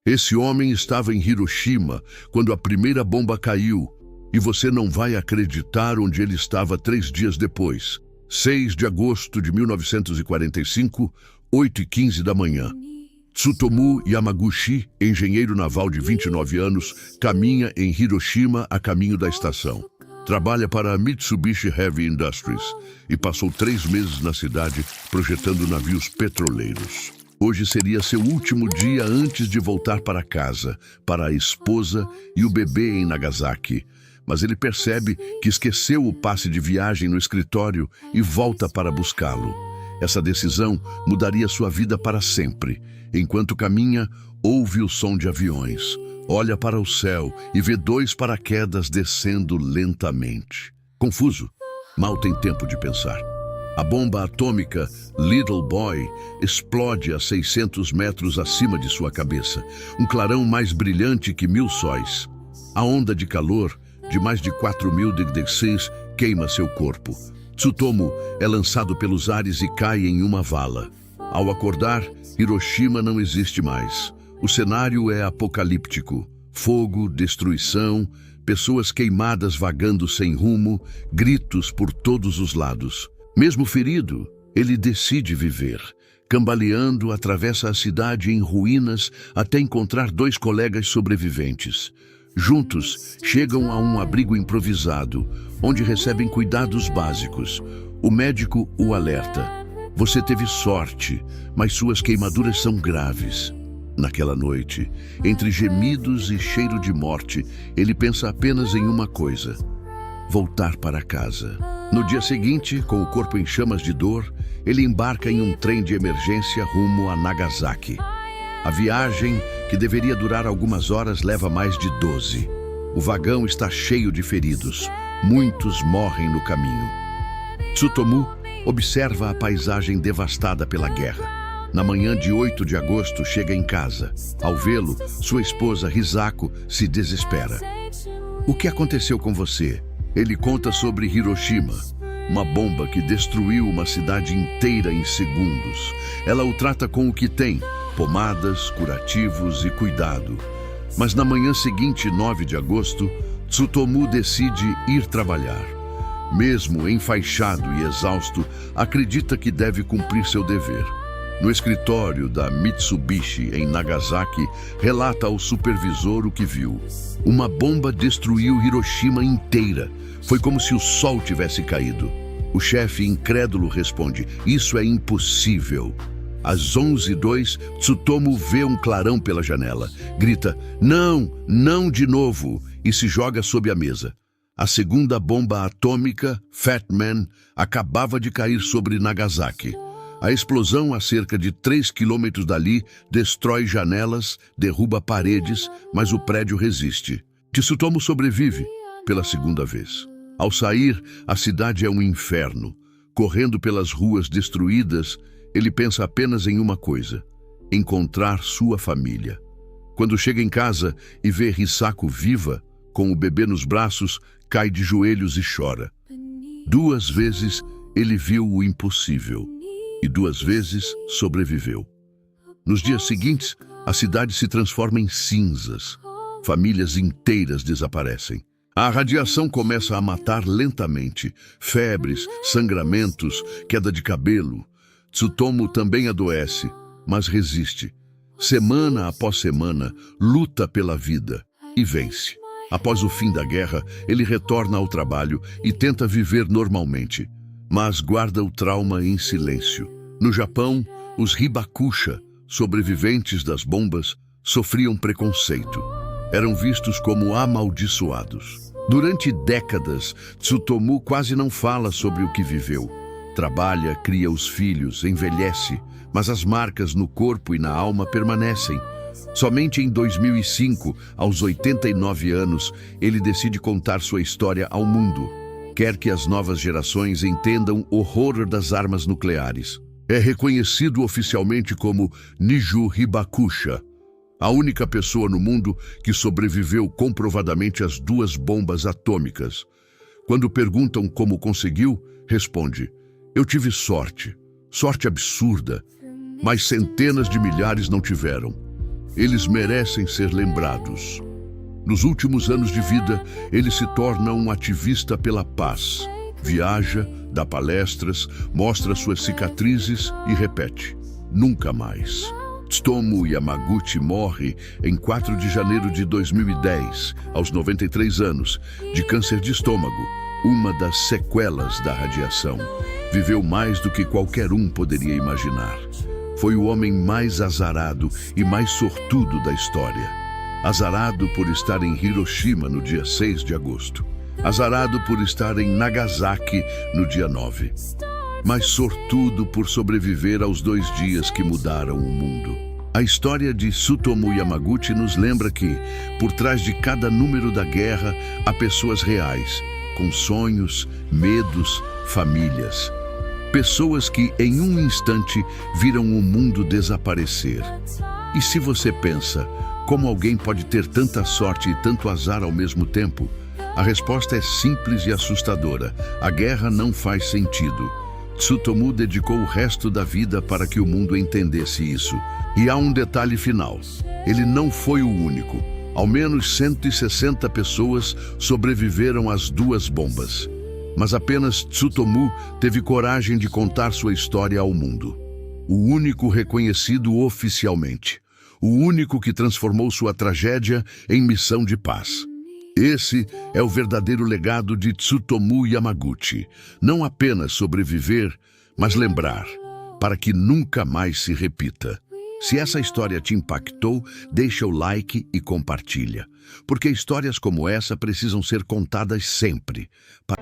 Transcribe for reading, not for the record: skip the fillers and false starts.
Esse homem estava em Hiroshima quando a primeira bomba caiu, e você não vai acreditar onde ele estava 3 dias depois. 6 de agosto de 1945, 8h15 da manhã. Tsutomu Yamaguchi, engenheiro naval de 29 anos, caminha em Hiroshima a caminho da estação. Trabalha para a Mitsubishi Heavy Industries e passou 3 meses na cidade projetando navios petroleiros. Hoje seria seu último dia antes de voltar para casa, para a esposa e o bebê em Nagasaki. Mas ele percebe que esqueceu o passe de viagem no escritório e volta para buscá-lo. Essa decisão mudaria sua vida para sempre. Enquanto caminha, ouve o som de aviões. Olha para o céu e vê 2 paraquedas descendo lentamente. Confuso, mal tem tempo de pensar. A bomba atômica Little Boy explode a 600 metros acima de sua cabeça. Um clarão mais brilhante que 1000 sóis. A onda de calor de mais de 4.000 degrees queima seu corpo. Tsutomu é lançado pelos ares e cai em uma vala. Ao acordar, Hiroshima não existe mais. O cenário é apocalíptico. Fogo, destruição, pessoas queimadas vagando sem rumo, gritos por todos os lados. Mesmo ferido, ele decide viver. Cambaleando, atravessa a cidade em ruínas até encontrar 2 colegas sobreviventes. Juntos, chegam a um abrigo improvisado, onde recebem cuidados básicos. O médico o alerta. Você teve sorte, mas suas queimaduras são graves. Naquela noite, entre gemidos e cheiro de morte, ele pensa apenas em uma coisa: voltar para casa. No dia seguinte, com o corpo em chamas de dor, ele embarca em um trem de emergência rumo a Nagasaki. A viagem, que deveria durar algumas horas, leva mais de 12. O vagão está cheio de feridos. Muitos morrem no caminho. Tsutomu observa a paisagem devastada pela guerra. Na manhã de 8 de agosto, chega em casa. Ao vê-lo, sua esposa Hisako se desespera. O que aconteceu com você? Ele conta sobre Hiroshima, uma bomba que destruiu uma cidade inteira em segundos. Ela o trata com o que tem: pomadas, curativos e cuidado. Mas na manhã seguinte, 9 de agosto, Tsutomu decide ir trabalhar. Mesmo enfaixado e exausto, acredita que deve cumprir seu dever. No escritório da Mitsubishi, em Nagasaki, relata ao supervisor o que viu. Uma bomba destruiu Hiroshima inteira. Foi como se o sol tivesse caído. O chefe, incrédulo, responde: isso é impossível. Às 11h02, Tsutomu vê um clarão pela janela. Grita: não, não de novo, e se joga sob a mesa. A segunda bomba atômica, Fat Man, acabava de cair sobre Nagasaki. A explosão, a cerca de 3 quilômetros dali, destrói janelas, derruba paredes, mas o prédio resiste. Tsutomu sobrevive pela segunda vez. Ao sair, a cidade é um inferno. Correndo pelas ruas destruídas, ele pensa apenas em uma coisa: encontrar sua família. Quando chega em casa e vê Hisako viva, com o bebê nos braços, cai de joelhos e chora. 2 vezes ele viu o impossível. E 2 vezes sobreviveu. Nos dias seguintes, a cidade se transforma em cinzas. Famílias inteiras desaparecem. A radiação começa a matar lentamente. Febres, sangramentos, queda de cabelo. Tsutomu também adoece, mas resiste. Semana após semana, luta pela vida e vence. Após o fim da guerra, ele retorna ao trabalho e tenta viver normalmente, mas guarda o trauma em silêncio. No Japão, os hibakusha, sobreviventes das bombas, sofriam preconceito. Eram vistos como amaldiçoados. Durante décadas, Tsutomu quase não fala sobre o que viveu. Trabalha, cria os filhos, envelhece, mas as marcas no corpo e na alma permanecem. Somente em 2005, aos 89 anos, ele decide contar sua história ao mundo. Quer que as novas gerações entendam o horror das armas nucleares. É reconhecido oficialmente como Niju Hibakusha, a única pessoa no mundo que sobreviveu comprovadamente às 2 bombas atômicas. Quando perguntam como conseguiu, responde: eu tive sorte, sorte absurda, mas centenas de milhares não tiveram. Eles merecem ser lembrados. Nos últimos anos de vida, ele se torna um ativista pela paz. Viaja, dá palestras, mostra suas cicatrizes e repete: nunca mais. Tsutomu Yamaguchi morre em 4 de janeiro de 2010, aos 93 anos, de câncer de estômago, uma das sequelas da radiação. Viveu mais do que qualquer um poderia imaginar. Foi o homem mais azarado e mais sortudo da história. Azarado por estar em Hiroshima no dia 6 de agosto. Azarado por estar em Nagasaki no dia 9. Mas sortudo por sobreviver aos 2 dias que mudaram o mundo. A história de Tsutomu Yamaguchi nos lembra que, por trás de cada número da guerra, há pessoas reais, com sonhos, medos, famílias. Pessoas que, em um instante, viram o mundo desaparecer. E se você pensa, como alguém pode ter tanta sorte e tanto azar ao mesmo tempo? A resposta é simples e assustadora. A guerra não faz sentido. Tsutomu dedicou o resto da vida para que o mundo entendesse isso. E há um detalhe final. Ele não foi o único. Ao menos 160 pessoas sobreviveram às 2 bombas. Mas apenas Tsutomu teve coragem de contar sua história ao mundo. O único reconhecido oficialmente. O único que transformou sua tragédia em missão de paz. Esse é o verdadeiro legado de Tsutomu Yamaguchi. Não apenas sobreviver, mas lembrar, para que nunca mais se repita. Se essa história te impactou, deixa o like e compartilha. Porque histórias como essa precisam ser contadas sempre, para